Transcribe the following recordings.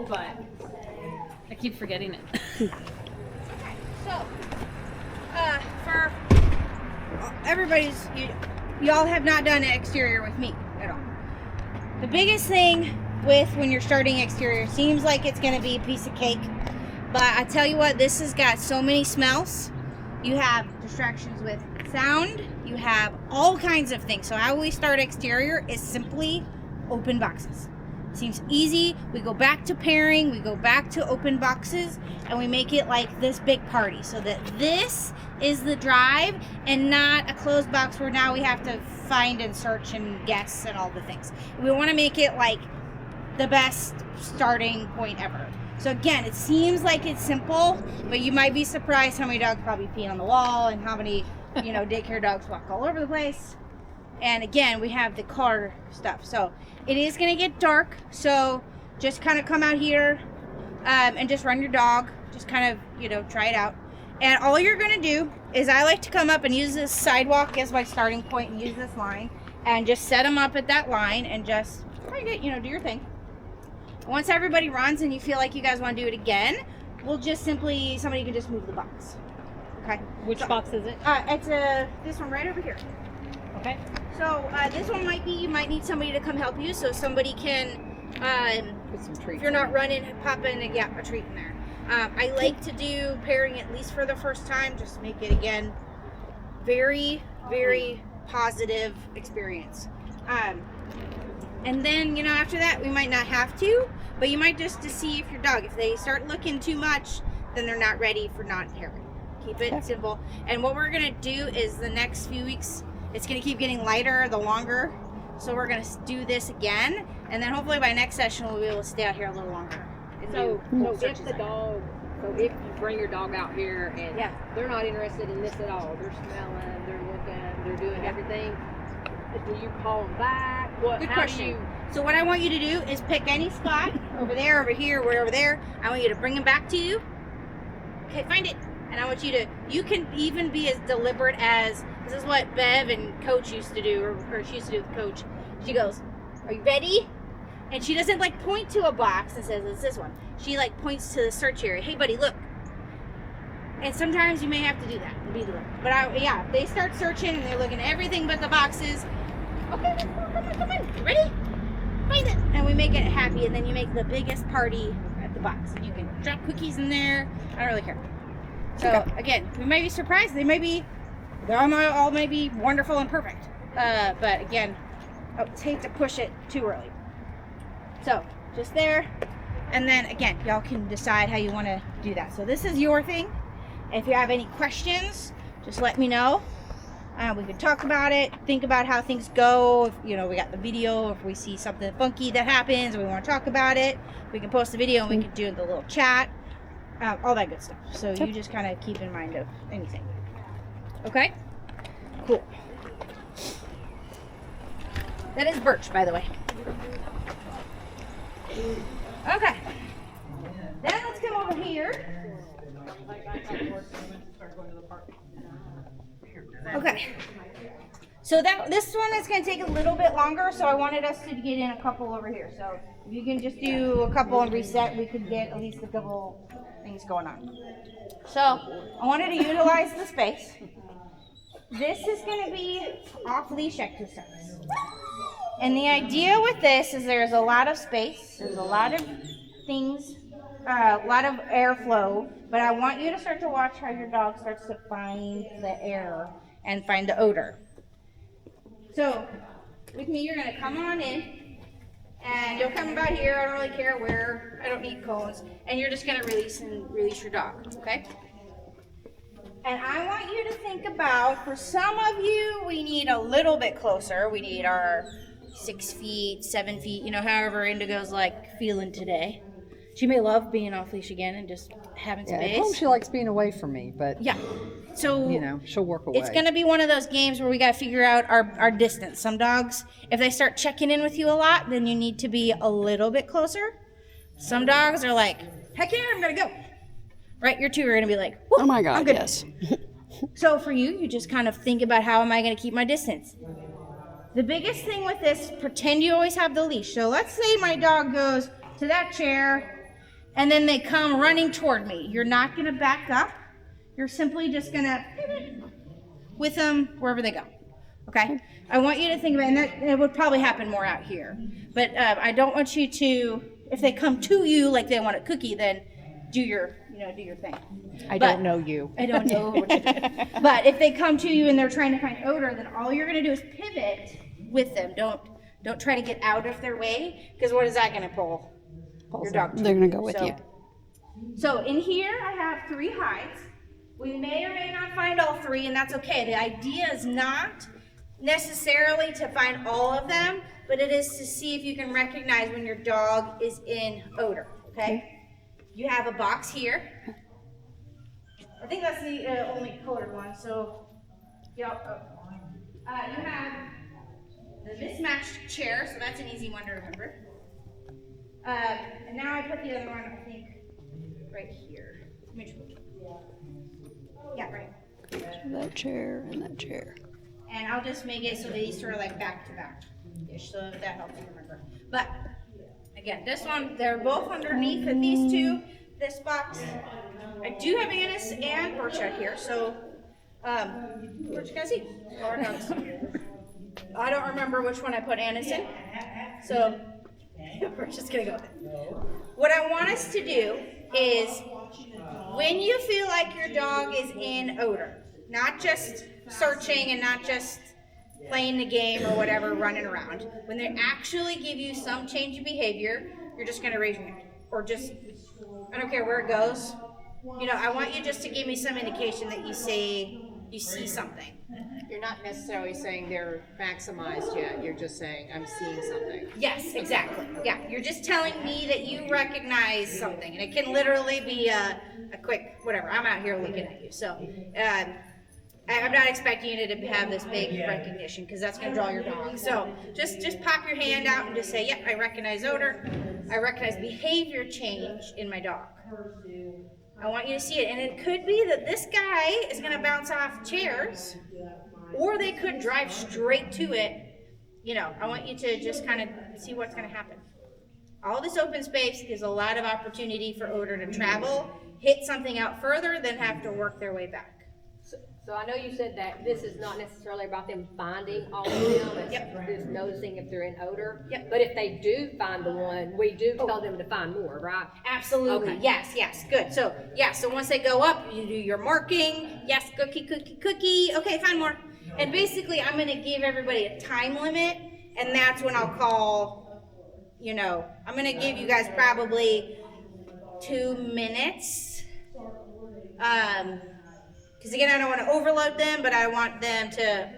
but I keep forgetting it. So, for y'all have not done an exterior with me at all. The biggest thing with when you're starting exterior, seems like it's going to be a piece of cake, but I tell you what, this has got so many smells. You have distractions with sound, you have all kinds of things. So how we start exterior is simply open boxes. Seems easy. We go back to pairing, we go back to open boxes, and we make it like this big party so that this is the drive and not a closed box where now we have to find and search and guess and all the things. We want to make it like the best starting point ever. So again, it seems like it's simple, but you might be surprised how many dogs probably pee on the wall and how many, daycare dogs walk all over the place. And again, we have the car stuff. So it is going to get dark. So just kind of come out here and just run your dog. Just kind of, try it out. And all you're going to do is I like to come up and use this sidewalk as my starting point and use this line. And just set them up at that line and just find it, do your thing. Once everybody runs and you feel like you guys want to do it again, we'll just somebody can just move the box. Okay? Which box is it? It's this one right over here. Okay. So this one you might need somebody to come help you, so somebody can, put some treats. if you're not running, pop in and get a treat in there. I like to do pairing at least for the first time, just to make it again very, very positive experience. And then, after that, we might not have to, but you might just to see if your dog, if they start looking too much, then they're not ready for non-pairing. Keep it simple. And what we're going to do is the next few weeks, it's going to keep getting lighter the longer. So we're going to do this again. And then hopefully by next session, we'll be able to stay out here a little longer. So if you bring your dog out here and they're not interested in this at all, they're smelling, they're looking, they're doing everything, do you call them back? Good question. So what I want you to do is pick any spot, over there, over here, wherever there. I want you to bring them back to you. Okay, find it. And I want you can even be as deliberate as, this is what Bev and Coach used to do, or she used to do with Coach. She goes, are you ready? And she doesn't point to a box and says, it's this one. She points to the search area. Hey buddy, look. And sometimes you may have to do that and be the But if they start searching and they're looking at everything but the boxes, okay, come on, you ready? Find it. And we make it happy, and then you make the biggest party at the box. And you can drop cookies in there. I don't really care. So again, we might be surprised. They all may be wonderful and perfect. But again, I hate to push it too early. So just there, and then again, y'all can decide how you want to do that. So this is your thing. If you have any questions, just let me know. We can talk about it, think about how things go. If we got the video, if we see something funky that happens and we want to talk about it, we can post the video and we can do the little chat, all that good stuff. So you just kind of keep in mind of anything. Okay? Cool. That is Birch, by the way. Okay. Then let's come over here. Okay. So this one is going to take a little bit longer, so I wanted us to get in a couple over here. So if you can just do a couple and reset, we could get at least a couple things going on. So I wanted to utilize the space. This is going to be off-leash exercise. And the idea with this is there's a lot of space, there's a lot of things, a lot of airflow, but I want you to start to watch how your dog starts to find the air and find the odor. So with me, you're going to come on in, and you'll come about here. I don't really care where, I don't need cones, and you're just going to release your dog, okay? And I want you to think about, for some of you, we need a little bit closer. We need our 6 feet, 7 feet, however Indigo's feeling today. She may love being off leash again and just having space. At home she likes being away from me, but so she'll work away. It's going to be one of those games where we got to figure out our distance. Some dogs, if they start checking in with you a lot, then you need to be a little bit closer. Some dogs are like, heck yeah, I'm going to go. Right? Your two are going to be like, oh my God, yes. So for you just kind of think about, how am I going to keep my distance? The biggest thing with this, pretend you always have the leash. So let's say my dog goes to that chair, and then they come running toward me. You're not going to back up. You're simply just going to pivot with them wherever they go. Okay? I want you to think about, and that it would probably happen more out here, but I don't want you to, if they come to you like they want a cookie, then do your thing. I don't know you. I don't know what you're doing. But if they come to you and they're trying to find odor, then all you're going to do is pivot with them. Don't try to get out of their way, because what is that going to pull? Your dog. They're going to go with you. So in here I have 3 hides. We may or may not find all 3, and that's okay. The idea is not necessarily to find all of them, but it is to see if you can recognize when your dog is in odor, okay? You have a box here. I think that's the only colored one, so, yep. You have the mismatched chair, so that's an easy one to remember. And now I put the other one, I think, right here. Yeah, right. That chair and that chair. And I'll just make it so these are like back to back-ish, so that helps you remember. But again, this one, they're both underneath of these 2. This box, I do have anise and birch out here, so what you guys eat? I don't remember which one I put anise in, so we're just gonna go with it. What I want us to do is, when you feel like your dog is in odor, not just searching and not just playing the game or whatever, running around, when they actually give you some change of behavior, you're just going to raise your hand. Or just, I don't care where it goes. I want you just to give me some indication that you see something. You're not necessarily saying they're maximized yet. You're just saying, I'm seeing something. Yes, exactly. Yeah, you're just telling me that you recognize something. And it can literally be a quick, whatever. I'm out here looking at you. So I'm not expecting you to have this big recognition, because that's going to draw your dog. So just pop your hand out and just say, yep, I recognize odor. I recognize behavior change in my dog. I want you to see it. And it could be that this guy is going to bounce off chairs, or they could drive straight to it. I want you to just kind of see what's going to happen. All this open space gives a lot of opportunity for odor to travel, hit something out further, then have to work their way back. So I know you said that this is not necessarily about them finding all of them. It's just noticing if they're in odor. Yep. But if they do find the one, we do tell them to find more, right? Absolutely. Okay. Yes, good. So once they go up, you do your marking. Yes, cookie. Okay, find more. And basically, I'm going to give everybody a time limit, and that's when I'll call, I'm going to give you guys probably 2 minutes. Because again, I don't want to overload them, but I want them to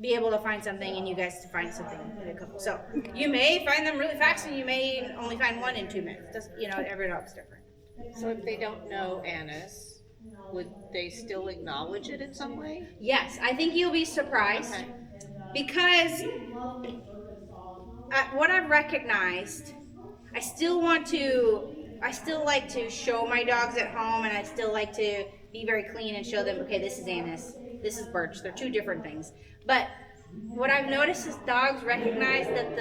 be able to find something and you guys to find something in a couple. So you may find them really fast, and you may only find one in 2 minutes. Every dog's different. So if they don't know anise, would they still acknowledge it in some way? Yes, I think you'll be surprised, because what I've recognized, I still like to show my dogs at home, and I still like to be very clean and show them, okay, this is anise, this is birch. They're 2 different things. But what I've noticed is dogs recognize that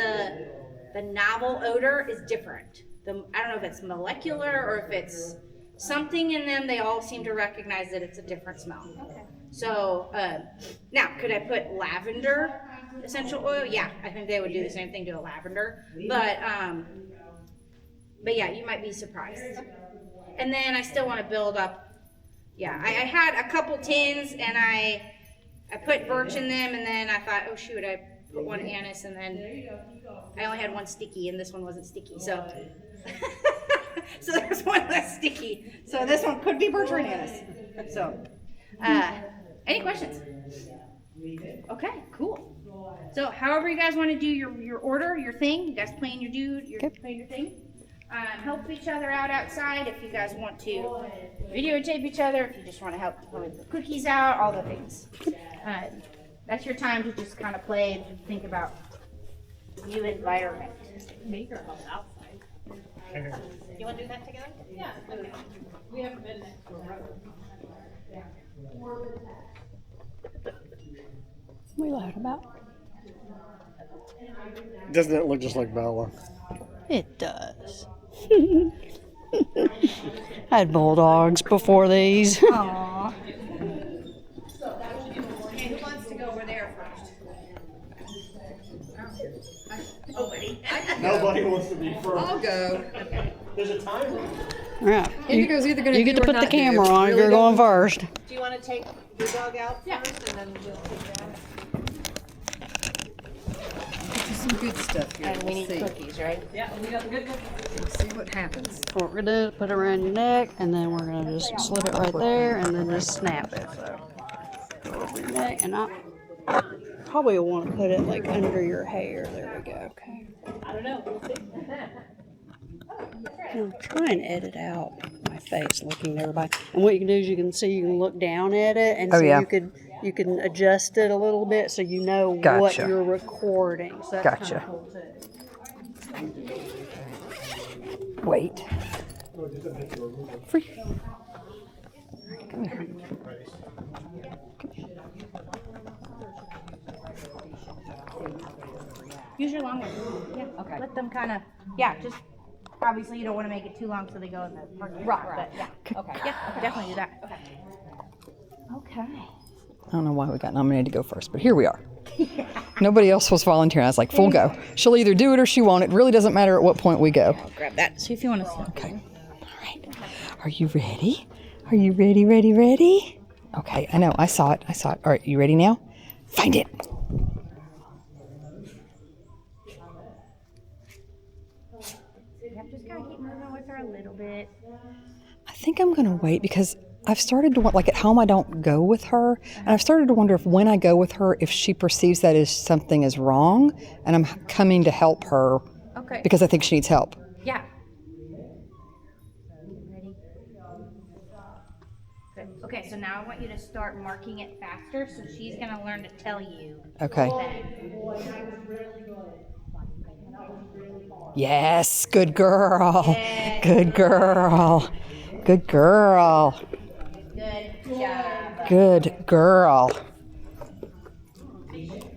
the novel odor is different. I don't know if it's molecular or if it's something in them. They all seem to recognize that it's a different smell. Okay. So now, could I put lavender essential oil? Yeah, I think they would do the same thing to a lavender. But yeah, you might be surprised. And then I still want to build up. Yeah, I had a couple tins, and I put birch in them, and then I thought, oh shoot, I put one anise, and then I only had one sticky, and this one wasn't sticky, so so there's one less sticky. So this one could be birch or anise. So, any questions? Okay, cool. So however you guys want to do your order, your thing, you guys playing playing your thing. Help each other out outside if you guys want to videotape each other, if you just want to help with the cookies out, all the things. That's your time to just kind of play and think about new environment. Make her help outside. You want to do that together? Yeah. Okay. We haven't been next to a road. We loud about. Doesn't it look just like Bella? It does. I had bulldogs before these. Aww. Okay, who wants to go over there first? Nobody. Nobody wants to be first. I'll go. There's a timer. Yeah. Indigo's either gonna You get do to or put the not do. camera on if Really you're don't- going first. Do you want to take your dog out first and then we'll take that? Some good stuff here. And we need We'll see. cookies, right? Yeah, we got the good one. We'll see what happens. What we're gonna do, put it around your neck, and then we're gonna just slip it right there, and then just snap it. So, go over your neck, and I probably want to put it like under your hair. There we go. Okay. I don't know. We'll see. I'm trying to edit out my face looking at everybody. And what you can do is you can look down at it, and Oh, so yeah. you can adjust it a little bit so you know what Gotcha. you're recording. So that's Gotcha. kind of cool too. Wait. Free. Come here. Use your long one. Yeah. Okay. Let them kind of, just obviously you don't want to make it too long so they go in the parking lot. But yeah. Okay. Yeah. Definitely do that. Okay. Okay. I don't know why we got nominated to go first, but here we are. Nobody else was volunteering. I was like, full go. She'll either do it or she won't. It really doesn't matter at what point we go. Grab that. See if you want to. Okay. All right. Are you ready? Are you ready, ready, ready? Okay, I know. I saw it. All right, you ready now? Find it. Just kind of keep moving with her a little bit. I think I'm going to wait because I've started to want, like at home, I don't go with her. And I've started to wonder if when I go with her, if she perceives that as something is wrong and I'm coming to help her Okay. because I think she needs help. Yeah. Ready? Good. Okay, so now I want you to start marking it faster so she's going to learn to tell you. Okay. That. Yes, good girl. Yeah. Good girl. Good girl. Good job. Good girl.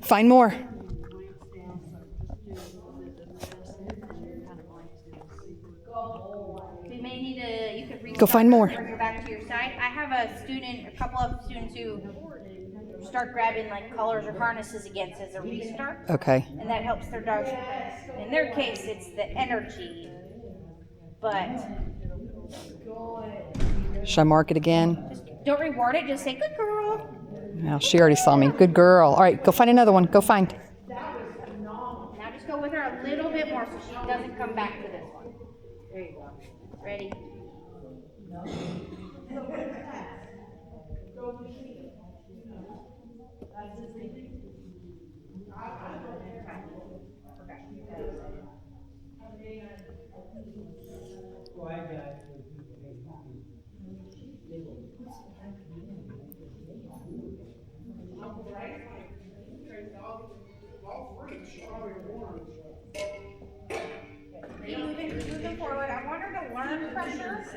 Find more. We may need to, you could Go find more. Bring her back to your side. I have a couple of students who start grabbing like collars or harnesses against as a restart. Okay. And that helps their dogs. In their case, it's the energy. But Should I mark it again? just don't reward it. Just say, good girl. No, she already saw me. Good girl. All right, go find another one. Go find. Now just go with her a little bit more so she doesn't come back to this one. There you go. Ready? Moving forward. I want her to learn pressure.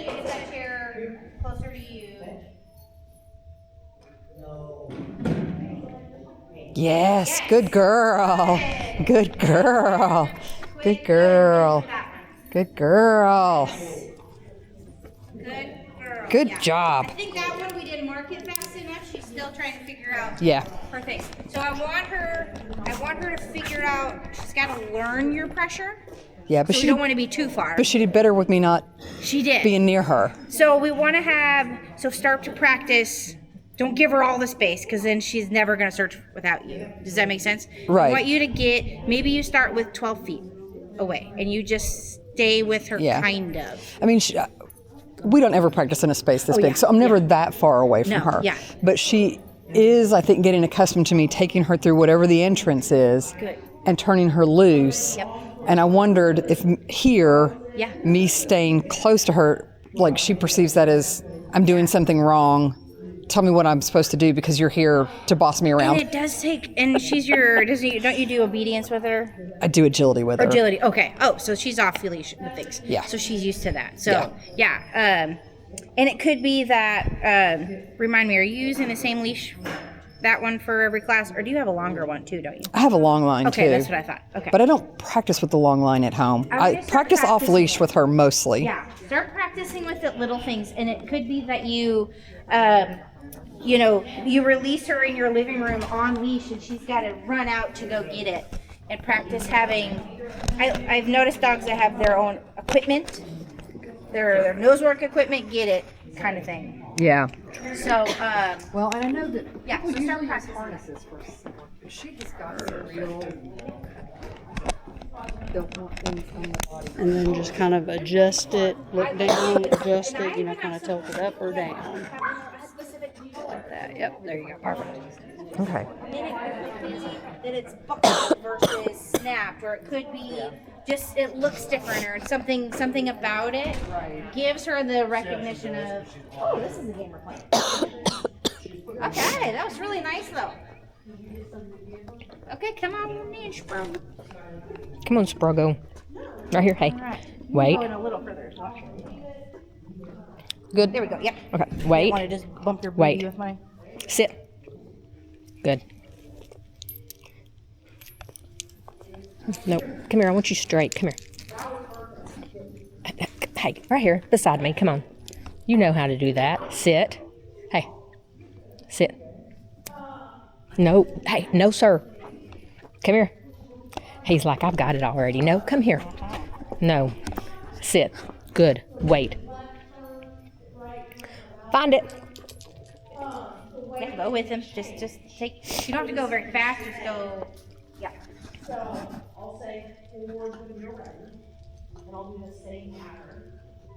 Get that chair closer to you. Yes, good girl. Good girl. Good girl. Good girl. Good girl. Good Yeah. job. I think that one we didn't mark it fast enough. She's still trying to figure out Yeah. her things. So I want her to figure out. She's got to learn your pressure. Yeah, but So we she don't did, want to be too far. but she did better with me not She did. being near her. So we want to start to practice. Don't give her all the space because then she's never going to search without you. Does that make sense? Right. I want you to maybe you start with 12 feet away and you just stay with her Yeah. kind of. I mean, we don't ever practice in a space this big, yeah, so I'm never that far away from No, her. yeah. But she is, I think, getting accustomed to me taking her through whatever the entrance is Good. and turning her loose. Yep. And I wondered if here, Yeah. me staying close to her, like she perceives that as I'm doing something wrong. Tell me what I'm supposed to do because you're here to boss me around. And it does take, and she's don't you do obedience with her? I do agility with her. Agility. Okay. Oh, so she's off leash with things. Yeah. So she's used to that. So yeah. And it could be that. Remind me, are you using the same leash that one for every class, or do you have a longer one too, don't you? I have a long line Okay, too. that's what I thought. Okay. But I don't practice with the long line at home. I was I gonna start practice off practicing leash it. with her mostly. Yeah, start practicing with it, little things, and it could be that you, you know, you release her in your living room on leash, and she's got to run out to go get it, and practice having. I've noticed dogs that have their own equipment, their nosework equipment, get it kind of thing. Yeah. So, Well, and I know that yeah, so start practicing. harnesses for she has got some real don't want things on the body. And then just kind of adjust it, look down, adjust it, you know, kind of tilt it up or down. Like that. Yep, there you go. Perfect. Okay. That it's buckled versus snapped, or it could be just it looks different, or something about it gives her the recognition of, oh, this is a game we're playing. Okay, that was really nice though. Okay, come on in, Sprung. Come on, Spruggo. Right here. Hey. All right. Wait. Going a little further. Watch. Good. There we go. Yep. Okay. Wait. Want to just bump your Wait. booty with my? Sit. Good. No. Come here. I want you straight. Come here. Hey, right here beside me. Come on. You know how to do that. Sit. Hey. Sit. No. Hey, no, sir. Come here. He's like, I've got it already. No, come here. No. Sit. Good. Wait. Find it. Yeah, go with him. Just take. You don't have to go very fast. Just go. Yeah. So I'll say forward when you're ready, and I'll do the same pattern.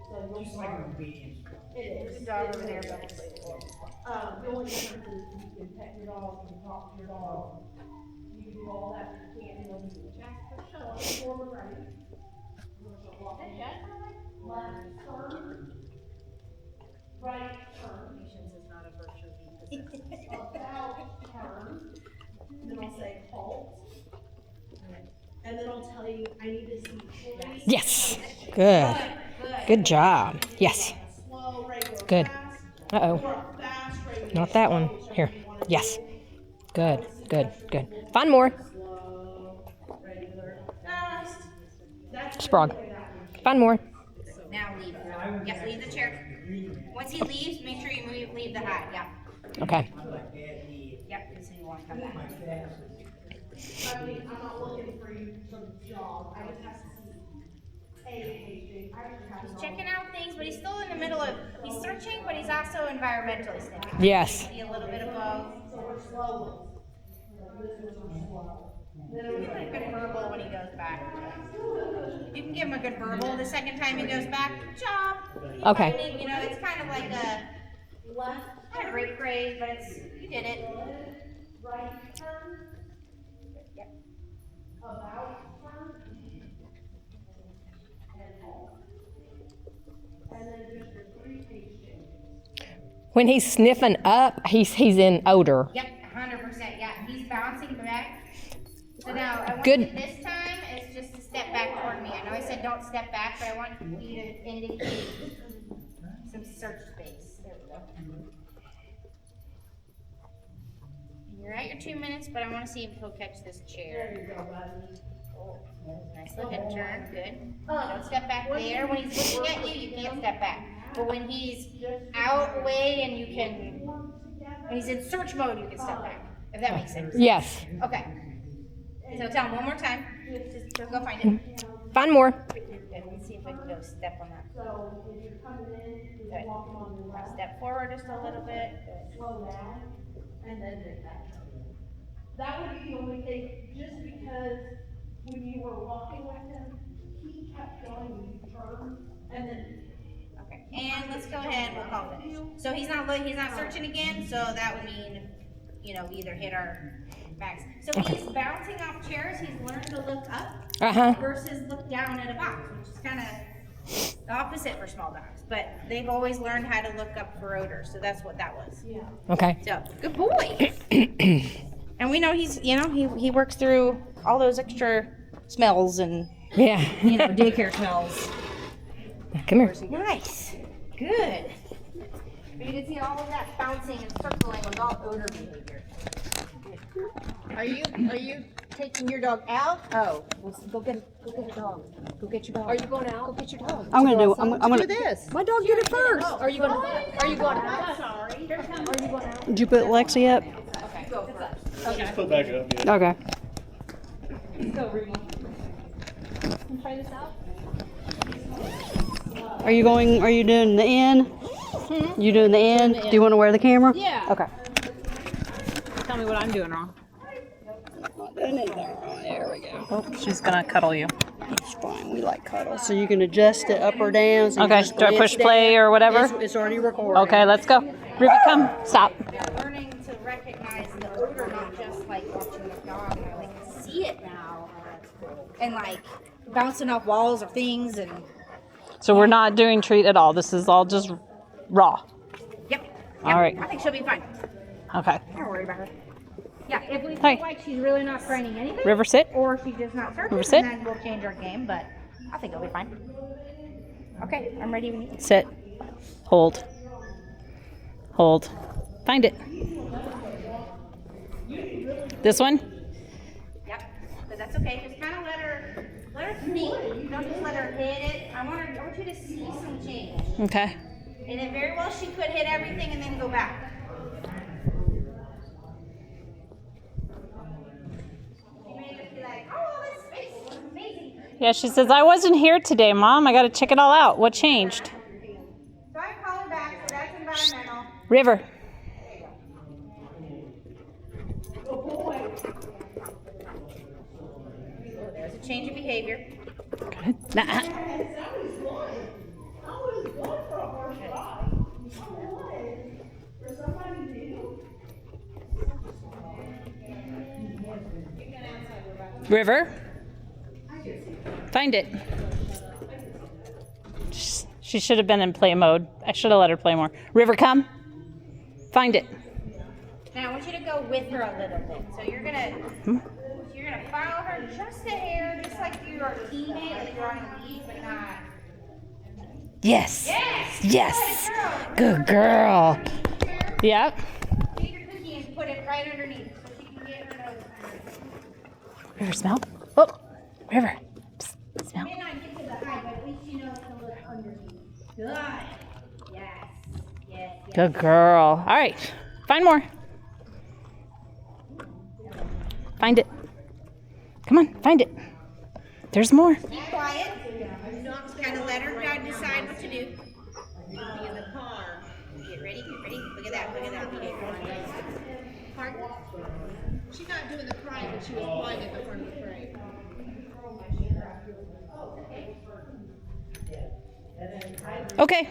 So you'll start. It is. Good dog over there. The only difference is you can pet your dog, you can talk to your dog. You can do all that, but you can't do anything. Just for show. Forward ready. Left turn. Right turn. Patience is not a virtue. About turn. Then I'll say halt. And then I'll tell you, I need to see three. Yes. Good. Good job. Yes. Slow, regular, Good. fast, Uh-oh. or fast, regular, Not that one. slow, Here. whichever you wanna do. Yes. Good. Good. Good. Find more. Slow, regular, fast. That's Sprog. Find more. Now leave. Yeah, leave the chair. Once he leaves, make sure you leave the hide. Yeah. Okay. Yep. Because he won't come back. I mean, I'm not looking for you some job. I just have to see. Hey, I just have He's checking out things, but he's still in the middle of. He's searching, but he's also environmentally sniffing. Yes. See a little bit of both. so we're slow. This one's slow. Give him a good verbal when he goes back. You can give him a good verbal the second time he goes back. Good job. Okay. I mean, you know, it's kind of like a not a great phrase, but it's you did it. Right turn, Yep. about turn, and halt. And then just your 3 page changes. When he's sniffing up, he's in odor. Yep. 100%. Yeah. He's bouncing back. So now I want Good. you this time is just to step back toward me. I know I said don't step back, but I want you to indicate some search space. There we go. You're at your 2 minutes, but I want to see if he'll catch this chair. There you go, buddy. Oh, nice little hip turn. Good. Don't step back there. When he's looking at you, you can't step back. But when he's out way and you can, when he's in search mode, you can step back. If that makes sense. Yes. Okay. So tell him one more time. Just go find it. Find more. Good. Let's see if I can go step on that. So if you're coming in, you're Good. walking on your Now left, step forward just a little bit. Good. slow down, and then make that turn. That would be the only thing, just because when you were walking with him, he kept going, you turn, and then Okay. And let's go ahead. We'll call it. So he's not searching again. So that would mean, you know, we either hit our max. So he's bouncing off chairs. He's learned to look up Uh-huh. versus look down at a box, which is kind of the opposite for small dogs. But they've always learned how to look up for odor. So that's what that was. Okay. So good boy. And we know he's, you know, he works through all those extra smells and, Yeah. you know, daycare smells. Come here. Nice. Good. But you can see all of that bouncing and circling was all odor behavior. Are you taking your dog out? Oh, well, go get a dog. Go get your dog. Are you going out? Go get your dog. I'm gonna Do this. My dog did it first. Are you going out? Sorry. Did you put Lexi up? Just put back up. Yeah. Okay. Go, Ruby. Try this out. Are you doing the end? You doing the end? Do you want to wear the camera? Yeah. Okay. Tell me what I'm doing wrong. There we go. Oh, she's gonna cuddle you. It's fine. We like cuddles. So you can adjust it up or down. So you Okay, just do I push glance play down. or whatever? It's already recording. Okay, let's go. Ruby, come. Stop. Learning to recognize the odor, not just like watching the dog. And I like see it now, and like bouncing off walls or things, and So we're not doing treat at all. This is all just raw. yep. All right. I think she'll be fine. Okay. Don't worry about her. Yeah, if we Hey. feel like she's really not trying anything, River, sit. or she's just not searching, River, sit. then we'll change our game. But I think it'll be fine. Okay, I'm ready when you. Sit. Hold. Hold. Find it. This one? Yep, but that's okay. Just kind of let her think. Don't just let her hit it. I want you to see some change. Okay. And then very well she could hit everything and then go back. You may just be like, oh, this space is amazing. Yeah, she says, I wasn't here today, Mom. I got to check it all out. What changed? So I call her back, so that's environmental. River. There's a change of behavior. Good. Nah. River. Find it. She should have been in play mode. I should have let her play more. River, come. Find it. Now I want you to go with her a little bit. So you're gonna follow her just a hair, just like you're a teammate, like you're on a lead, but not. Yes. Yes. Yes. Good girl. Good girl. Yep. Take your cookie and put it right underneath so she can get her nose. River, smell. Oh, River. Psst, smell. May not get to the high, but at least she knows to look underneath. Good. Yes. Yes. Yes. Good girl. All right. Find more. Find it. Come on, find it. There's more. Be quiet. Just kind of let her decide what to do. Be in the car. Get ready. Get ready. Look at that. Look at that. Pardon? She's not doing the crying, but she was quiet at the front of the frame. Okay.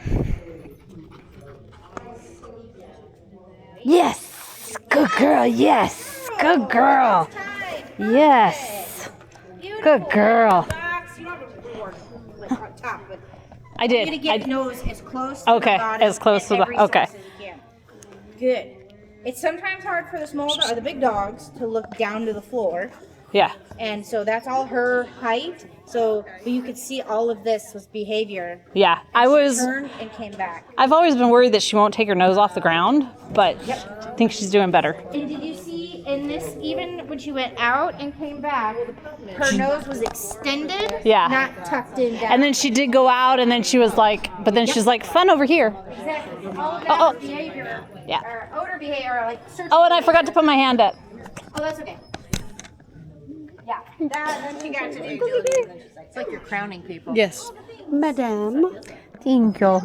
Yes. Good girl. Yes. Good girl. Yes. Good girl. Box. You don't have to record like on top, but I you did. need to get nose as close to Okay, the bottom as close and to the- every okay. surface as you can. Good. It's sometimes hard for the the big dogs to look down to the floor, Yeah. and so that's all her height. So, but you could see all of this was behavior. Yeah. She turned and came back. I've always been worried that she won't take her nose off the ground, but I think she's doing better. And did you see in this, even when she went out and came back, her nose was extended, Yeah. not tucked in down. And then she did go out, and then she was like, but then she's like, fun over here. Exactly. All of that Oh, oh. was behavior, Yeah. or odor behavior, or like searching. Oh, and I forgot to put my hand up. Oh, that's okay. Yeah, then she got to do. It's like you're crowning people. Yes. Madame. Thank you.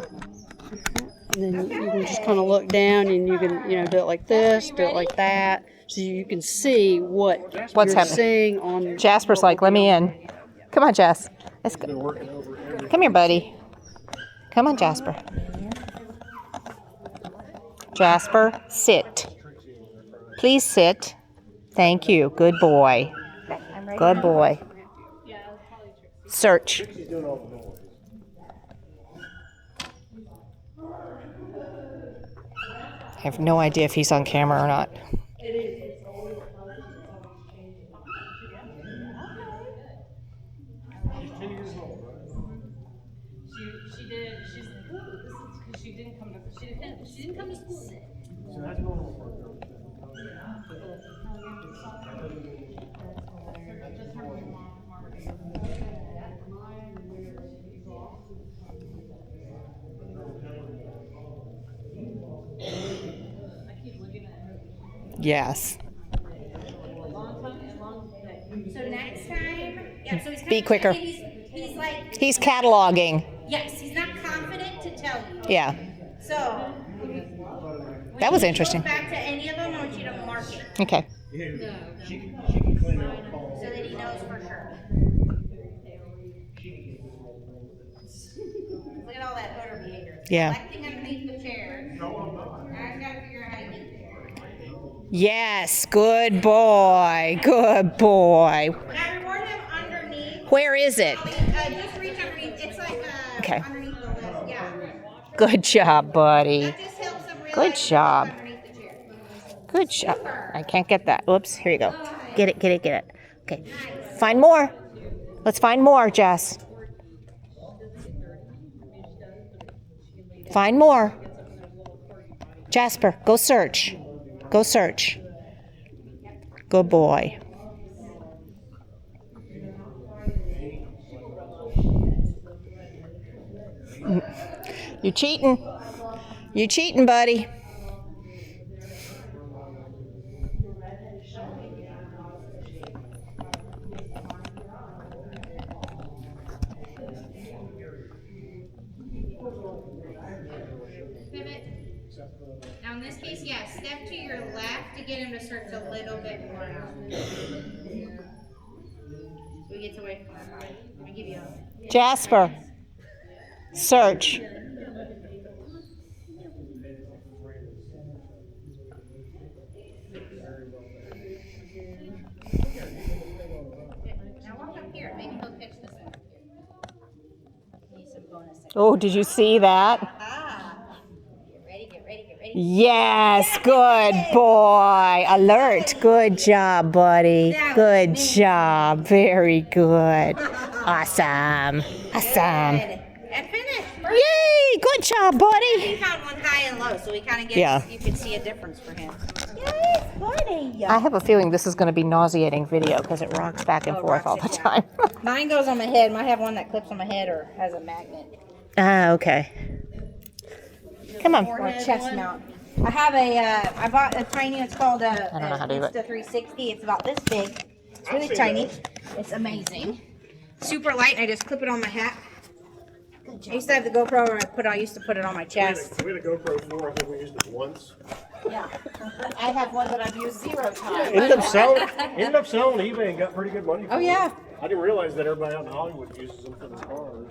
And then you can just kind of look down and you can, do it like this, do it like that. So you can see what's What's you're happening. seeing on. Jasper's like, let me in. Come on, Jas. Let's go. Come here, buddy. Come on, Jasper. Jasper, sit. Please sit. Thank you. Good boy. Good boy. Search. I have no idea if he's on camera or not. She didn't come to school today. So that's normal. Yes. So next time, yeah. So he's kind Be of quicker. He's like, He's cataloging. yes, he's not confident to tell you. Yeah. So That was when he interesting. goes back to any of them, I want you to mark it Okay. She can clean out calls. so that he knows for sure. Look at all that odor behavior. It's Yeah. collecting underneath the chair. Now I gotta figure out how to get there. Yes. Good boy. Good boy. Now reward him underneath. Where is it? Just reach underneath. It's like Okay. underneath the list. Yeah. Good job, buddy. That just helps him realize Good job. it's underneath the chair. Good job. I can't get that. Oops. Here you go. Get it. Get it. Get it. Okay. Find more. Let's find more, Jess. Find more. Jasper, go search. Go search. Good boy. You cheating. You cheating, buddy. Pivot. Now in this case, yeah, step to your left to get him to search a little bit more out. So he gets away from that body. Let me give you a... Jasper, search. Now walk up here. Maybe he'll catch this one. Need some bonus. Oh, did you see that? Ah. Get ready, get ready, get ready. Yes, good boy. Alert. Good job, buddy. Good job. Very good. Awesome. Awesome. And finish. Yay! Good job, buddy. He found one high and low, so he kind of gets, Yeah. you can see a difference for him. Yes, buddy. I have a feeling this is going to be nauseating video because it rocks back and forth all the time. Mine goes on my head. Might have one that clips on my head or has a magnet. Ah, okay. Come on. Or a chest mount. I have I bought a tiny, it's called I don't know how to do it. Insta 360. It's about this big. It's really tiny. It's amazing. Super light, and I just clip it on my hat. I used to have the GoPro where I used to put it on my chest. We had a GoPro 4, I think we used it once. Yeah. I have one that I've used 0 times. Ended up selling eBay and got pretty good money for Oh, it. yeah. I didn't realize that everybody out in Hollywood uses them for their cars.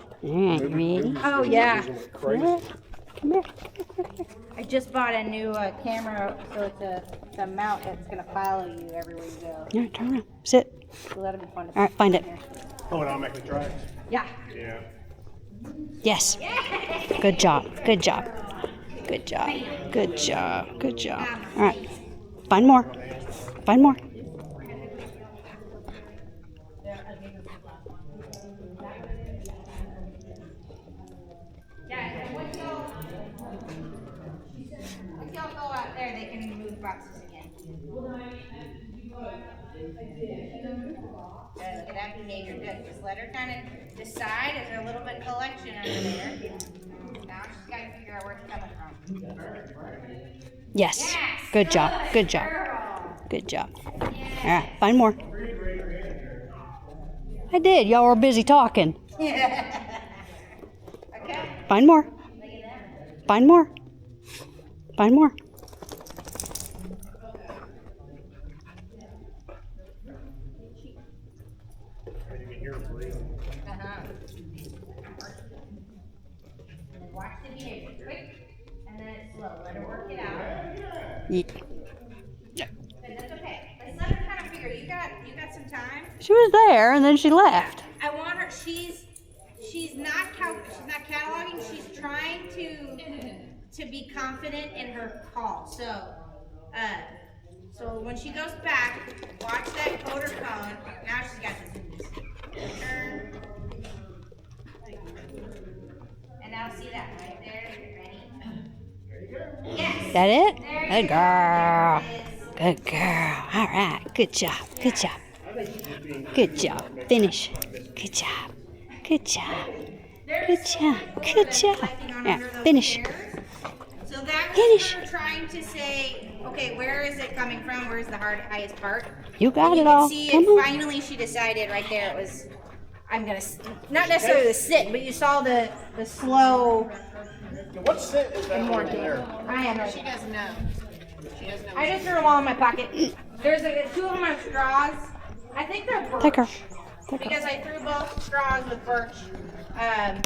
Oh, yeah. Use them like crazy. I just bought a new camera, so it's a mount that's going to follow you everywhere you go. Yeah, turn around. Sit. So that'll be fun to see. All right, find it. Oh, and I'll make the tracks. Yeah. Yeah. Yes. Good job. Good job. Good job. Good job. Good job. All right. Find more. Find more. Yeah, and once y'all go out there, they can move boxes again. Good, look at that behavior, good. Just let her kind of decide. Is there a little bit of collection under there? Now she's got to figure out where it's coming from. Yes. Good job. Good job. Good job. All right. Find more. I did. Y'all were busy talking. Okay. Find more. Find more. Find more. You can hear it breathing. And then watch the behavior. Quick, and then it's slow. Let her work it out. Ye- But that's okay. Let's let her kind of figure. You got some time. She was there and then she left. I want her. She's not cataloging. She's trying to be confident in her call. So when she goes back, watch that odor cone. Now she's got this. Turn. And now see that right there. Ready? That it? Good girl. Good girl. All right. Good job. Good job. Good job. Finish. Good job. Good job. Good job. Good job. Yeah. Finish. So that was Finish. her trying to say, okay, where is it coming from? Where's the highest part? You got And it you all. can see Come it. on. Finally, she decided right there. It was, I'm gonna not necessarily the sit, but you saw the slow. What scent is that More over there? I am. She doesn't know. She doesn't know. I just threw them all in my pocket. There's two of them are straws. I think they're birch. Take her. Take her. Because I threw both straws with birch. I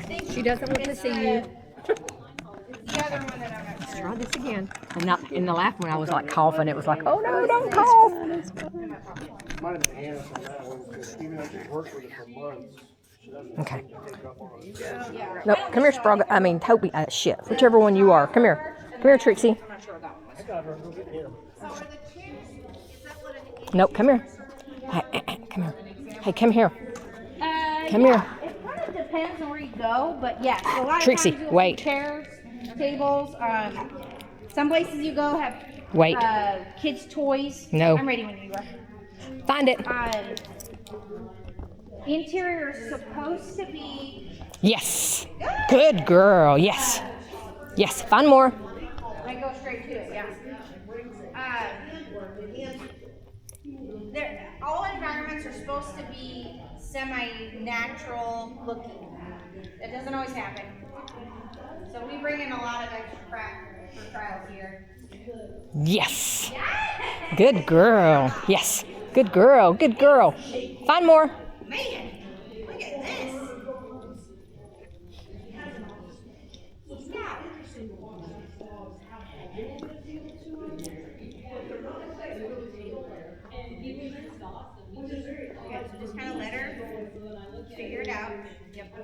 think She doesn't want to it's see the- you. it's the other one that I'm not sure. Try this again. And not in the last one, I was like coughing. It was like, oh no, don't cough. Might have been Anna on that one, because even though she's worked with it for months, she doesn't Okay. pick up on it. No, come here, Sprague. I mean, Toby. Shit. Whichever one you are. Come here. Come here, Trixie. I got her, go get him. Nope, come here. Hey, come here. Hey, come here. Come here. It kind of depends on where you go, but yes, a lot of Trixie, times you'll wait. see chairs, tables. Some places you go have Wait. kids' toys. No. I'm ready when you are. Find it. Interior is supposed to be. Yes. Good girl. Yes. Yes. Find more. I go straight to it. Yeah. All environments are supposed to be semi-natural looking. That doesn't always happen. So we bring in a lot of extra crap for trials here. Yes. Good girl. Yes. Good girl. Good girl. Find more. Man, look at this. So just kind of let her figure it out. Yep.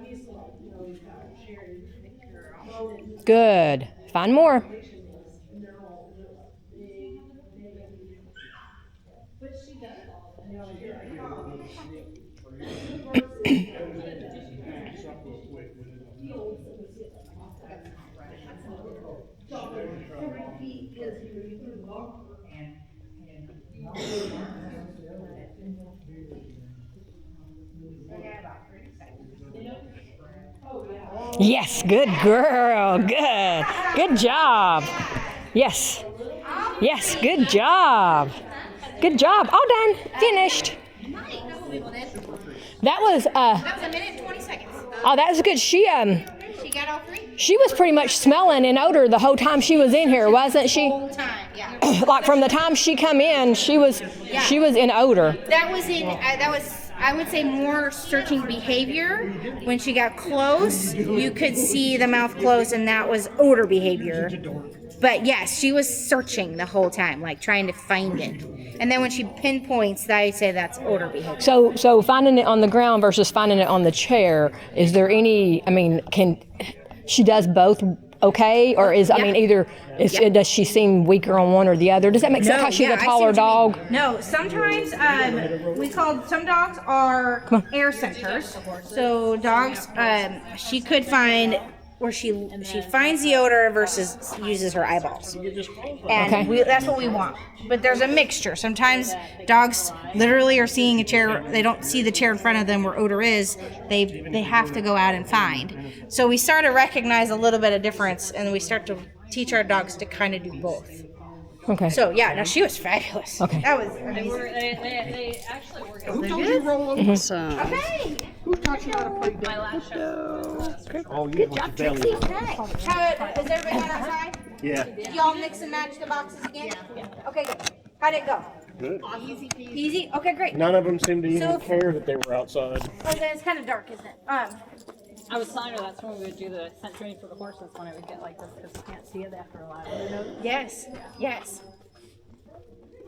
Good. Find more. Yes, good girl. Good. Good job. Yes. Yes, good job. Good job. All done. Finished. That was That was a minute and 20 seconds. oh, that was good. She got all three? She was pretty much smelling an odor the whole time she was in here, wasn't she? Whole time, yeah. Like from the time she come in, she was in odor. That was I would say more searching behavior. When she got close, you could see the mouth close, and that was odor behavior. But yes, she was searching the whole time, like trying to find it. And then when she pinpoints, I say that's odor behavior. So finding it on the ground versus finding it on the chair, is there any, I mean, she does both okay? Or either, does she seem weaker on one or the other? Does that make sense? Because she's a taller dog? No, sometimes some dogs are air centers. So dogs, she could find where she finds the odor versus uses her eyeballs. And Okay. that's what we want. But there's a mixture. Sometimes dogs literally are seeing a chair, they don't see the chair in front of them where odor is. They have to go out and find. So we start to recognize a little bit of difference, and we start to teach our dogs to kind of do both. Okay. So yeah, no, she was fabulous. Okay. That was amazing. They actually were Who told you to roll over? Awesome. Okay. Who taught you how to play dead? my last show. Oh, you went to belly. Okay. Has everybody gone outside? Yeah. Did y'all mix and match the boxes again? Yeah. Okay, good. How'd it go? Good. Easy? Okay, great. None of them seemed to even So- care that they were outside. Oh, then it's kind of dark, isn't it? I was telling her that's when we would do the scent training for the horses when it would get like this because you can't see it after a while. Yes. Yes.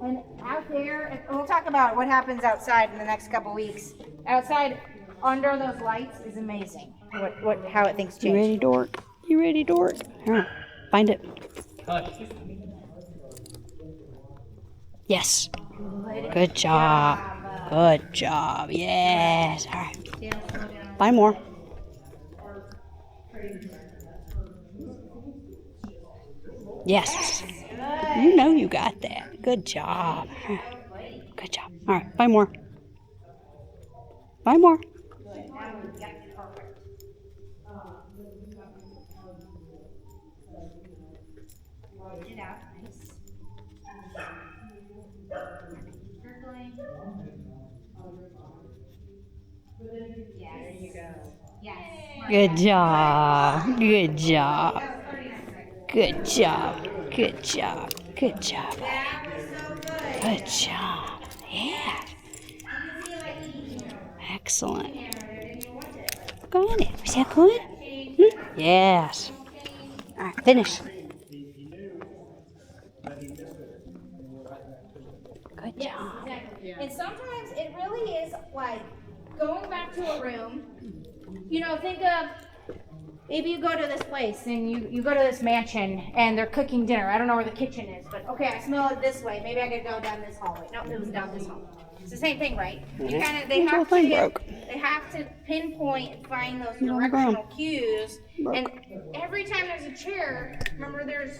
And out there, and we'll talk about what happens outside in the next couple weeks. Outside, under those lights, is amazing. How it things You change. ready, dork? You ready, dork? Here, find it. Yes. Good job. Good job. Yes. All right. Find more. Yes. You know you got that. Good job. Good job. All right, 5 more. 5 more. Get it out. Nice. Circling. Yes. There you go. Yes. Good job. Good job. Good job. Good job. Good job. That was so good. Good job. Yeah. You can see like Excellent. didn't even watch it. Go on it. Was that good? Yes. All right, finish. Good job. And sometimes it really is like going back to a room. You know, think of maybe you go to this place and you go to this mansion and they're cooking dinner. I don't know where the kitchen is, but okay, I smell it this way. Maybe I could go down this hallway. No, it was down this hallway. It's the same thing, right? You kind of they have to pinpoint and find those directional cues. And every time there's a chair, remember there's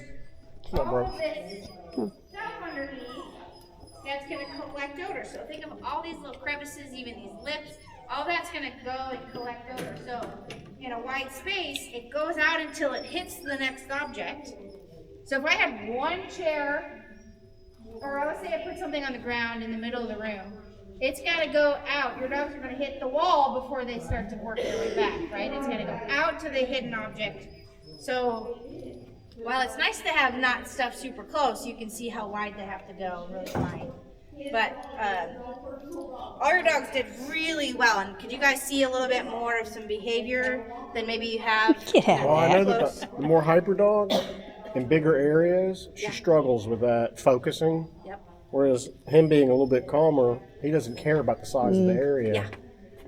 all of this stuff underneath that's going to collect odor. So think of all these little crevices, even these lips, all that's going to go and collect odor. So in a wide space, it goes out until it hits the next object. So if I have one chair, or let's say I put something on the ground in the middle of the room, it's got to go out. Your dogs are going to hit the wall before they start to work their way back, right? It's going to go out to the hidden object. So while it's nice to have not stuff super close, you can see how wide they have to go, really wide. But all your dogs did really well. And could you guys see a little bit more of some behavior than maybe you have? Well, I know that the more hyper dog in bigger areas, she struggles with that focusing. Yep. Whereas him being a little bit calmer, he doesn't care about the size of the area. Yeah.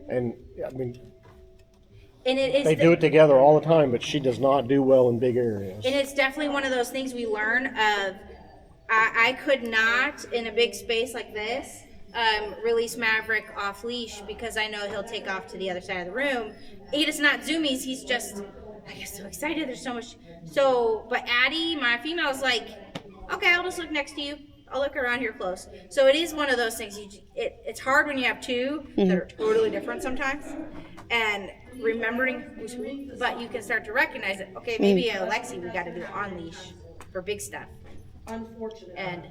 And I mean, And they do it together all the time, but she does not do well in big areas. And it's definitely one of those things we learn of. I could not, in a big space like this, release Maverick off leash because I know he'll take off to the other side of the room. He does not zoomies. He's just, I get so excited. There's so much. So, but Addie, my female, is like, okay, I'll just look next to you. I'll look around here close. So it is one of those things. It's hard when you have two that are totally different sometimes. And remembering who's who, but you can start to recognize it. Okay, maybe Alexi, we got to do on leash for big stuff. Unfortunately. And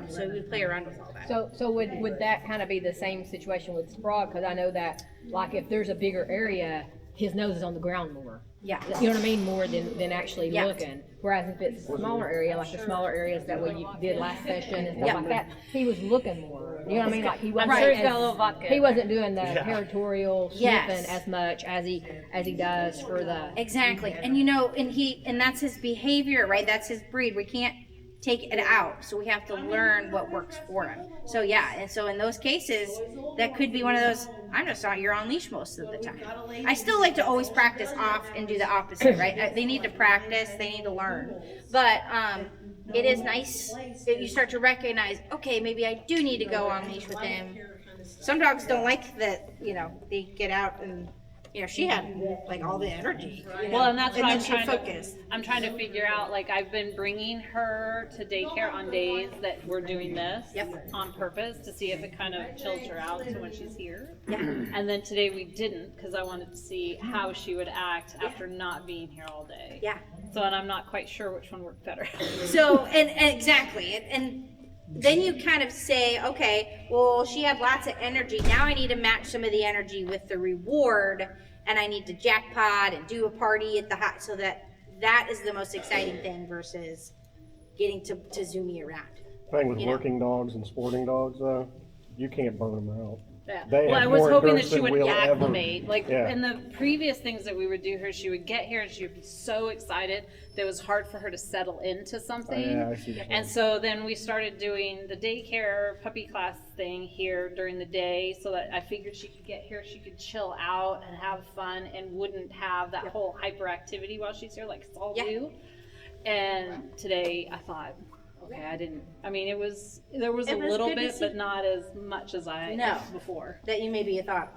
so we play around with all that. So would that kind of be the same situation with Sprague? Because I know that, like, if there's a bigger area, his nose is on the ground more. Yeah. You know what I mean? More than actually looking. Whereas if it's a smaller area, like the smaller areas that way you did last session and stuff like that, he was looking more. You know what I mean? Like he wasn't. I'm sure he's got a little vodka. He wasn't doing the territorial sniffing as much as he does for the. Exactly, and that's his behavior, right? That's his breed. We can't take it out, so we have to learn what works for him. So and so in those cases, that could be one of those. I'm just not you're on leash most of the time. I still like to always practice off and do the opposite, right? They need to practice, they need to learn. But it is nice that you start to recognize, okay, maybe I do need to go on leash with him. Some dogs don't like that, they get out and she had like all the energy. Well, and that's what I'm trying to. I'm trying to figure out. Like, I've been bringing her to daycare on days that we're doing this on purpose to see if it kind of chills her out to when she's here. Yeah. And then today we didn't because I wanted to see how she would act after not being here all day. Yeah. So, and I'm not quite sure which one worked better. So, and exactly, and then you kind of say, okay, well, she had lots of energy. Now I need to match some of the energy with the reward, and I need to jackpot and do a party at the hot, so that is the most exciting thing versus getting to zoom me around. The thing with working dogs and sporting dogs, though, you can't burn them out. Yeah. They Well, have I was more hoping that endurance she than would we'll ever- acclimate. Like Yeah. in the previous things that we would do her, she would get here and she would be so excited that it was hard for her to settle into something. Yeah, I see that. And so then we started doing the daycare puppy class thing here during the day so that I figured she could get here, she could chill out and have fun and wouldn't have that whole hyperactivity while she's here like it's all do. And today I thought, okay, there was a little good to bit, see. but not as much as I had before. That you maybe thought,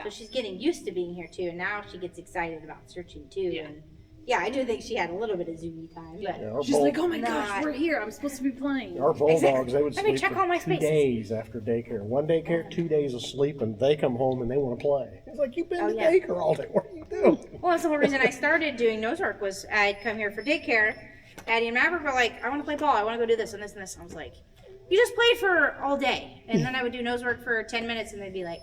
So she's getting used to being here too, and now she gets excited about searching too. Yeah. And Yeah, I do think she had a little bit of zoomy time, but Yeah, our She's like, oh my gosh, Not- we're here. I'm supposed to be playing. Our bulldogs, they would Let me sleep check for all my 2 spaces. days after daycare. One daycare, 2 days of sleep, and they come home and they want to play. It's like, you've been to yeah. daycare all day. What are you doing? Well, that's the whole reason I started doing Nosework was I'd come here for daycare. Addie and Maverick were like, I want to play ball. I want to go do this and this and this. I was like, you just played for all day. And then I would do Nosework for 10 minutes and they'd be like,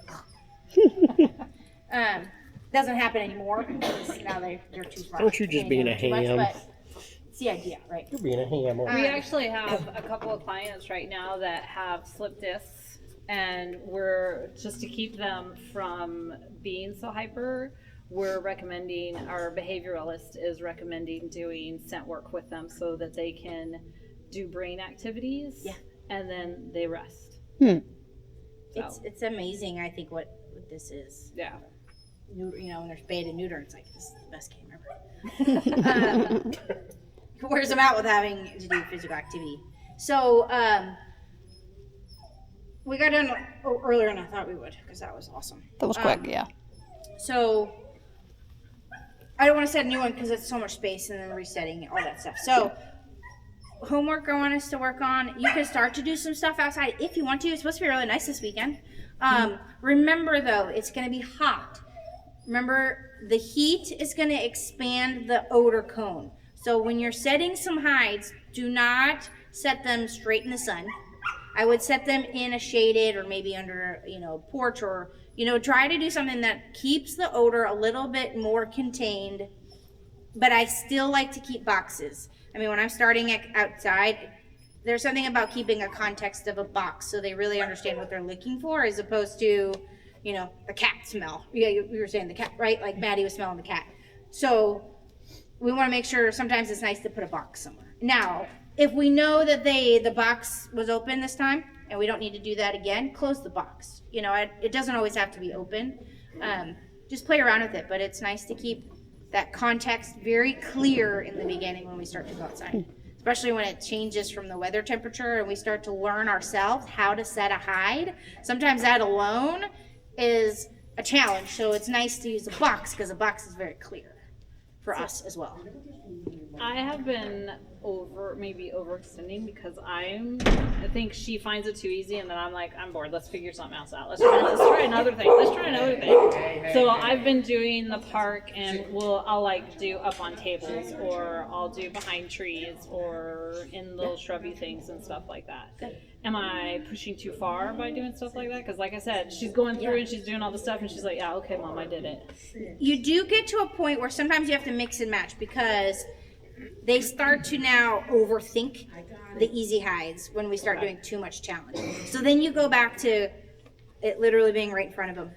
doesn't happen anymore because now they're too far. Aren't you just being a Too much, ham? but it's the idea, right? You're being a ham. aren't We you? actually have a couple of clients right now that have slip discs, and we're just to keep them from being so hyper. We're recommending, our behavioralist is recommending doing scent work with them so that they can do brain activities. Yeah. And then they rest. It's amazing, I think, what this is. Yeah. You know, when there's spayed and neuter, it's like, this is the best game ever. Wears them out with having to do physical activity. So, we got done earlier than I thought we would, because that was awesome. That was quick, yeah. So, I don't want to set a new one because it's so much space and then resetting, all that stuff. So, homework I want us to work on. You can start to do some stuff outside if you want to. It's supposed to be really nice this weekend. Remember, though, it's going to be hot. Remember, the heat is going to expand the odor cone. So when you're setting some hides, do not set them straight in the sun. I would set them in a shaded or maybe under, a porch or, try to do something that keeps the odor a little bit more contained. But I still like to keep boxes. I mean, when I'm starting outside, there's something about keeping a context of a box so they really understand what they're looking for as opposed to, the cat smell. Yeah, you were saying the cat, right? Like Maddie was smelling the cat. So we want to make sure sometimes it's nice to put a box somewhere. Now, if we know that the box was open this time and we don't need to do that again, close the box. It doesn't always have to be open. Just play around with it, but it's nice to keep that context very clear in the beginning when we start to go outside, especially when it changes from the weather temperature and we start to learn ourselves how to set a hide. Sometimes that alone is a challenge, so it's nice to use a box because a box is very clear for us as well. I have been maybe overextending because I think she finds it too easy, and then I'm like, I'm bored. Let's figure something else out. Let's try another thing. So I've been doing the park, and I'll like do up on tables, or I'll do behind trees, or in little shrubby things and stuff like that. Am I pushing too far by doing stuff like that? Because like I said, she's going through and she's doing all the stuff, and she's like, yeah, okay, Mom, I did it. You do get to a point where sometimes you have to mix and match because they start to now overthink the easy hides when we start doing too much challenge. So then you go back to it literally being right in front of them.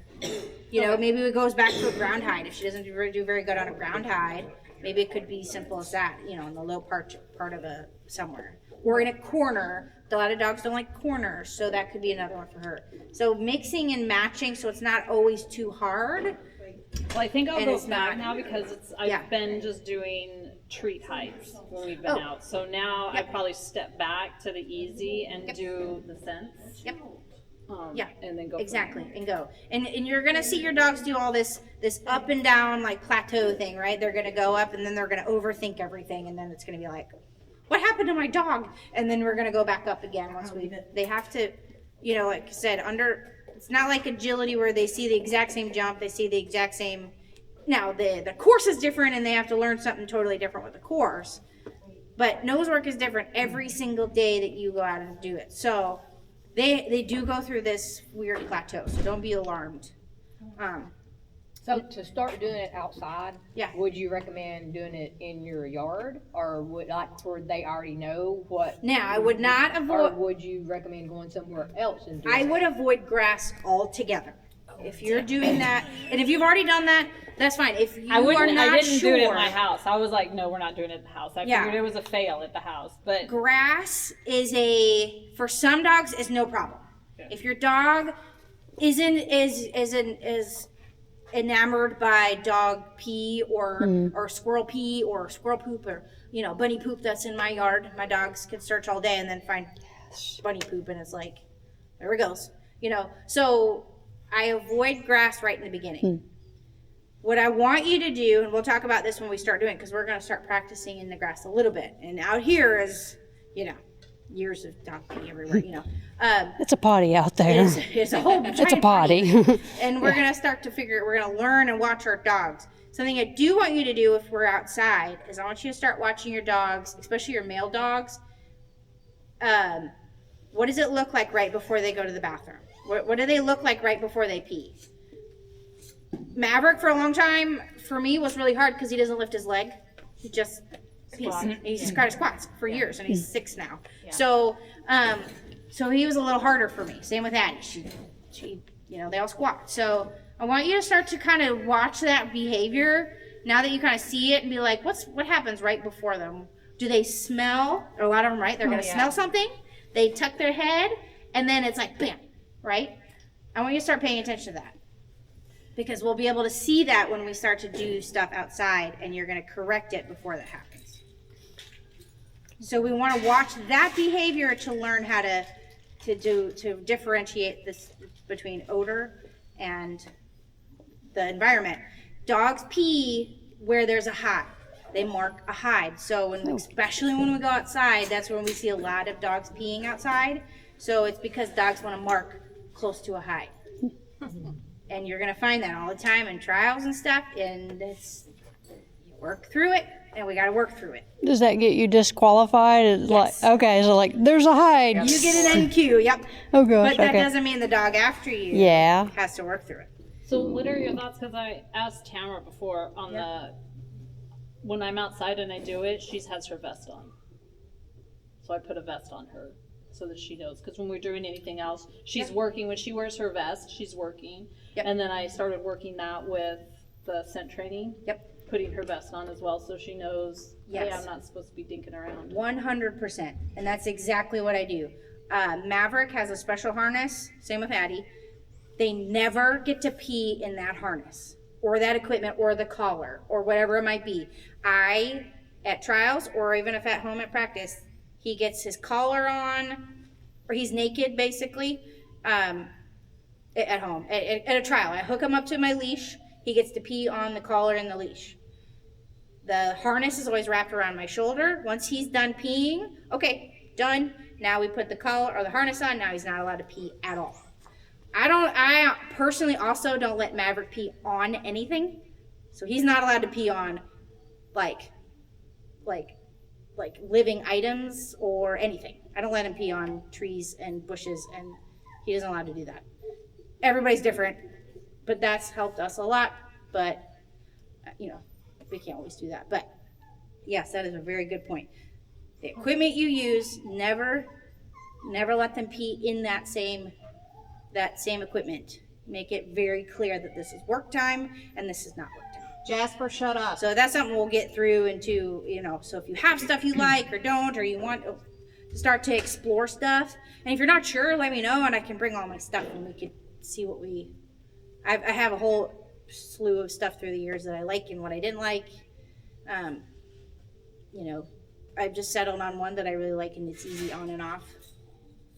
Maybe it goes back to a ground hide. If she doesn't do very good on a ground hide, maybe it could be simple as that, in the low part of somewhere. Or in a corner. A lot of dogs don't like corners, so that could be another one for her. So mixing and matching so it's not always too hard. Well, I think I'll And go it's back not- now because I've been just doing treat hides when we've been out. So now I probably step back to the easy and do the scents. Yep. And then go. Exactly, and go. And you're gonna see your dogs do all this up and down like plateau thing, right? They're gonna go up and then they're gonna overthink everything, and then it's gonna be like, what happened to my dog? And then we're gonna go back up again once they have to, like I said, it's not like agility where they see the exact same jump, they see the exact same. Now the course is different and they have to learn something totally different with the course. But Nosework is different every single day that you go out and do it. So they do go through this weird plateau, so don't be alarmed. So to start doing it outside, Yeah. would you recommend doing it in your yard, or would where they already know what? Now I would not Or avoid. would you recommend going somewhere else and doing I it? would avoid grass altogether. If you're doing that, and if you've already done that, that's fine. If you I are not didn't sure, do it at my house. I was like, no, we're not doing it at the house. I Yeah. figured it was a fail at the house, but grass is for some dogs is no problem. If your dog is enamored by dog pee or squirrel pee or squirrel poop or bunny poop that's in my yard, my dogs can search all day and then find bunny poop, and it's like, there it goes. So I avoid grass right in the beginning. What I want you to do, and we'll talk about this when we start doing it, because we're going to start practicing in the grass a little bit. And out here is, years of dog pee everywhere, It's a potty out there. It's a whole It's a potty. And we're going to start to we're going to learn and watch our dogs. Something I do want you to do if we're outside is I want you to start watching your dogs, especially your male dogs. What does it look like right before they go to the bathroom? What do they look like right before they pee? Maverick, for a long time, for me, was really hard because he doesn't lift his leg. He just pees. He's kind of squats for years, and he's 6 now. Yeah. So he was a little harder for me. Same with Addie. She they all squat. So I want you to start to kind of watch that behavior now that you kind of see it and be like, what happens right before them? Do they smell? A lot of them, right? They're going to smell something. They tuck their head, and then it's like, bam, right? I want you to start paying attention to that. Because we'll be able to see that when we start to do stuff outside, and you're going to correct it before that happens. So we want to watch that behavior to learn how to differentiate this between odor and the environment. Dogs pee where there's a hide. They mark a hide. So especially when we go outside, that's when we see a lot of dogs peeing outside. So it's because dogs want to mark close to a hide. And you're going to find that all the time in trials and stuff, and you work through it, and we got to work through it. Does that get you disqualified? Yes. There's a hide. Yep. You get an NQ, yep. Oh, gosh, but that doesn't mean the dog after you has to work through it. So what are your thoughts? Because I asked Tamara before on when I'm outside and I do it, she has her vest on. So I put a vest on her so that she knows. Because when we're doing anything else, she's working. When she wears her vest, she's working. Yep. And then I started working that with the scent training. Yep. Putting her vest on as well so she knows, hey, I'm not supposed to be dinking around. 100%. And that's exactly what I do. Maverick has a special harness. Same with Addie. They never get to pee in that harness or that equipment or the collar or whatever it might be. At trials or even if at home at practice, he gets his collar on or he's naked basically. At home, at a trial, I hook him up to my leash. He gets to pee on the collar and the leash. The harness is always wrapped around my shoulder. Once he's done peeing, okay, done. Now we put the collar or the harness on. Now he's not allowed to pee at all. I personally also don't let Maverick pee on anything. So he's not allowed to pee on like living items or anything. I don't let him pee on trees and bushes, and he isn't allowed to do that. Everybody's different, but that's helped us a lot. But, we can't always do that. But, yes, that is a very good point. The equipment you use, never let them pee in that same equipment. Make it very clear that this is work time and this is not work time. Jasper, shut up. So that's something we'll get through into, so if you have stuff you like or don't, or you want to start to explore stuff, and if you're not sure, let me know and I can bring all my stuff and we could see what I have a whole slew of stuff through the years that I like and what I didn't like. I've just settled on one that I really like and it's easy on and off.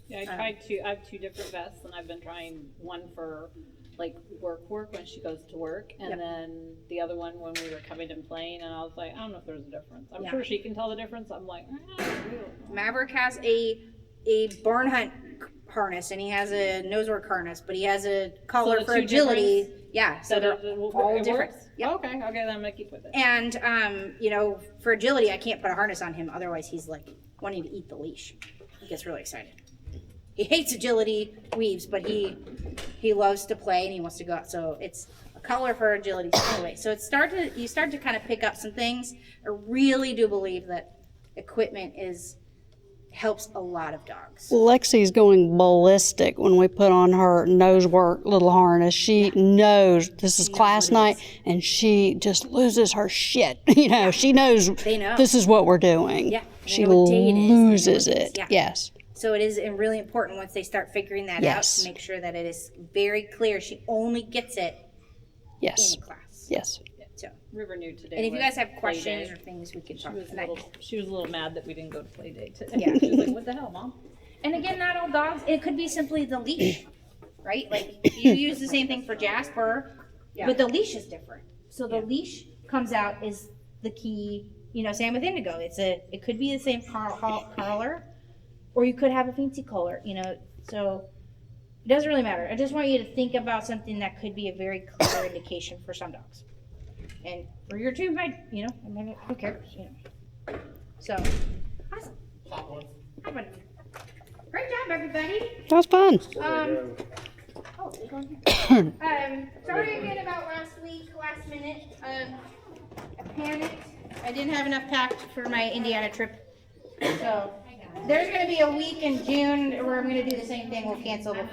Yeah, I have 2 different vests and I've been trying one for like work when she goes to work and then the other one when we were coming and playing and I was like, I don't know if there's a difference. I'm sure she can tell the difference. I'm like, Maverick has a barn hunt harness and he has a nosework harness, but he has a collar for agility. So they're all different. Yep. Okay, then I'm gonna keep with it. And for agility, I can't put a harness on him, otherwise he's like wanting to eat the leash. He gets really excited. He hates agility weaves, but he loves to play and he wants to go out. So it's a collar for agility anyway. So you start to kind of pick up some things. I really do believe that equipment helps a lot of dogs. Lexi's going ballistic when we put on her Nosework little harness. She knows this is class night, and she just loses her shit. She knows this is what we're doing. Yeah, she loses it. Yeah. Yes. So it is really important once they start figuring that out to make sure that it is very clear. She only gets it in class. Yes. So River knew today. And if you guys have questions or things, we can talk tonight. She was a little mad that we didn't go to play day today. Yeah. She was like, what the hell, Mom? And again, not all dogs, it could be simply the leash, right? Like you use the same thing for Jasper, but the leash is different. So the leash comes out is the key, you know, same with indigo. It could be the same collar, or you could have a fancy collar, you know, so it doesn't really matter. I just want you to think about something that could be a very clear indication for some dogs. And for your two, you know, I mean, who cares, you know. So, awesome. Hi, buddy. Great job, everybody. That was fun. Sorry again about last week, last minute. I panicked. I didn't have enough packed for my Indiana trip. So there's going to be a week in June where I'm going to do the same thing. We'll cancel